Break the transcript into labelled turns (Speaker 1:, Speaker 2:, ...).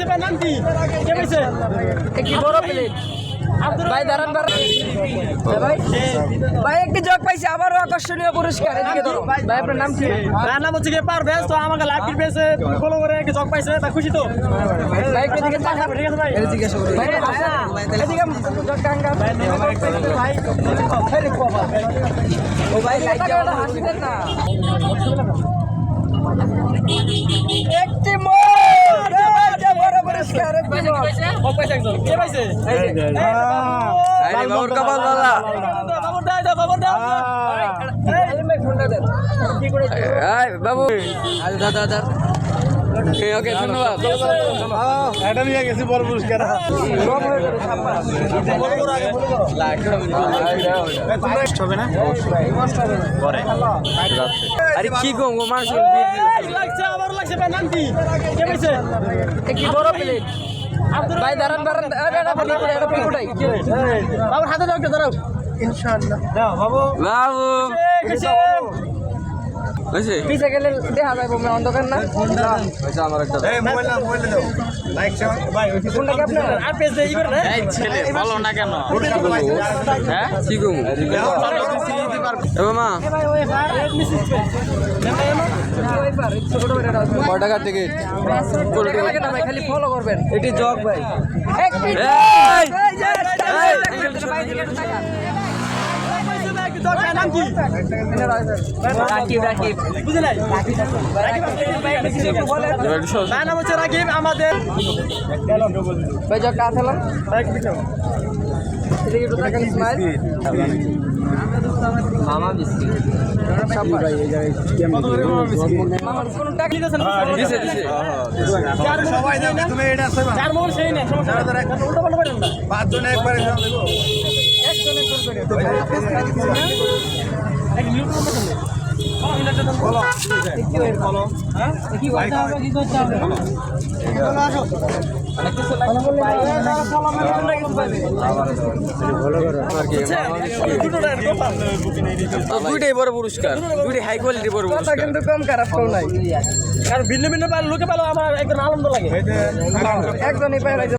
Speaker 1: লাগছে ভাই, নাম কি? কে পাইছে?
Speaker 2: একটি বড় প্লেট ভাই দাঁড়ান ভাই একটি জগ পাইছে আবারও আকর্ষণীয় পুরস্কার এদিকে ধরো ভাই আপনার নাম কি
Speaker 1: ভাইয়ের নাম হচ্ছে কি পারভেজ, তো আমাকে লাইভ পেয়েছে, ফলো করে একটা জগ পাইছে, তা খুশি তো?
Speaker 2: ভাই এদিকে তাকান
Speaker 1: ঠিক আছে ভাই।
Speaker 2: এটা জিজ্ঞাসা করি ভাই এদিকে জগ কাঙ্গা ভাই
Speaker 1: ভাই
Speaker 2: ও ভাই লাইটটা হাসি দেন না একটি মোর বড় পুরস্কার একটি মোর
Speaker 1: জগ পাইছে একজন। কে পাইছে?
Speaker 2: আরে বাবুর কপাল বালা
Speaker 1: বাবুর দাও, বাবুর দাও।
Speaker 2: হেলমেট ফোনটা দেন কি করে এই বাবু আরে দাদা ওকে ধন্যবাদ
Speaker 3: এটা নিয়ে গেছি বড় পুরস্কার হবে না পরে
Speaker 2: আরে কি গো মানুষ
Speaker 1: লাগছে, আবারও লাগছে ভাই, নাম কি? কে পাইছে?
Speaker 2: একটি বড় প্লেট ভাই দাঁড়ান এটা পিকুটাই
Speaker 1: বাবুর হাতে দাও, দাঁড়াও।
Speaker 3: ইনশাআল্লাহ দাও বাবু
Speaker 2: বাবু
Speaker 1: খুশি।
Speaker 2: বুঝছি পিছে গেলে দেখা যায় অন্ধকার না আমার একটা
Speaker 3: এই মোবাইল দাও লাইক শেয়ার ভাই ওই
Speaker 2: ফোনটা কি আপনার
Speaker 1: আর পেজ দেই ইবার না?
Speaker 4: এই ছেলে বলো না কেন
Speaker 2: হ্যাঁ কি গো এ মামা
Speaker 1: ভাই ওই ভাই এক মিনিট
Speaker 2: কয় টাকার টিকিট লাগে না ভাই খালি ফলো করবেন এটি জগ ভাই
Speaker 1: নাম কি?
Speaker 2: রাকিব
Speaker 1: বুঝে নাই? ভাই নাম হচ্ছে রাকিব আমাদের।
Speaker 2: ভাই জগ কাজ হলাম এদিকে একটু তাকান স্মাইল মামা বিস্কিট ভাই এই জায়গায় মামার কোন টাকা দিছে
Speaker 3: সবাই দাও তুমি এটা আছে
Speaker 1: চার মোড় সেই না, সমস্যা নাই। উল্টো পাল্টা পারেন না।
Speaker 3: পাঁচ জন একবারে দাও দেখো
Speaker 1: এক মিনিট করতে হবে।
Speaker 3: বলো
Speaker 1: কি করতে হবে, কি করতে হবে?
Speaker 2: দুইটাই বড় পুরস্কার দুইটাই হাই কোয়ালিটি বড় পুরস্কার কিন্তু কম খারাপ কেউ নাই
Speaker 1: কারণ ভিন্ন ভিন্ন লোকে পেলো আমার একদম আনন্দ লাগে।
Speaker 2: একজনই পাই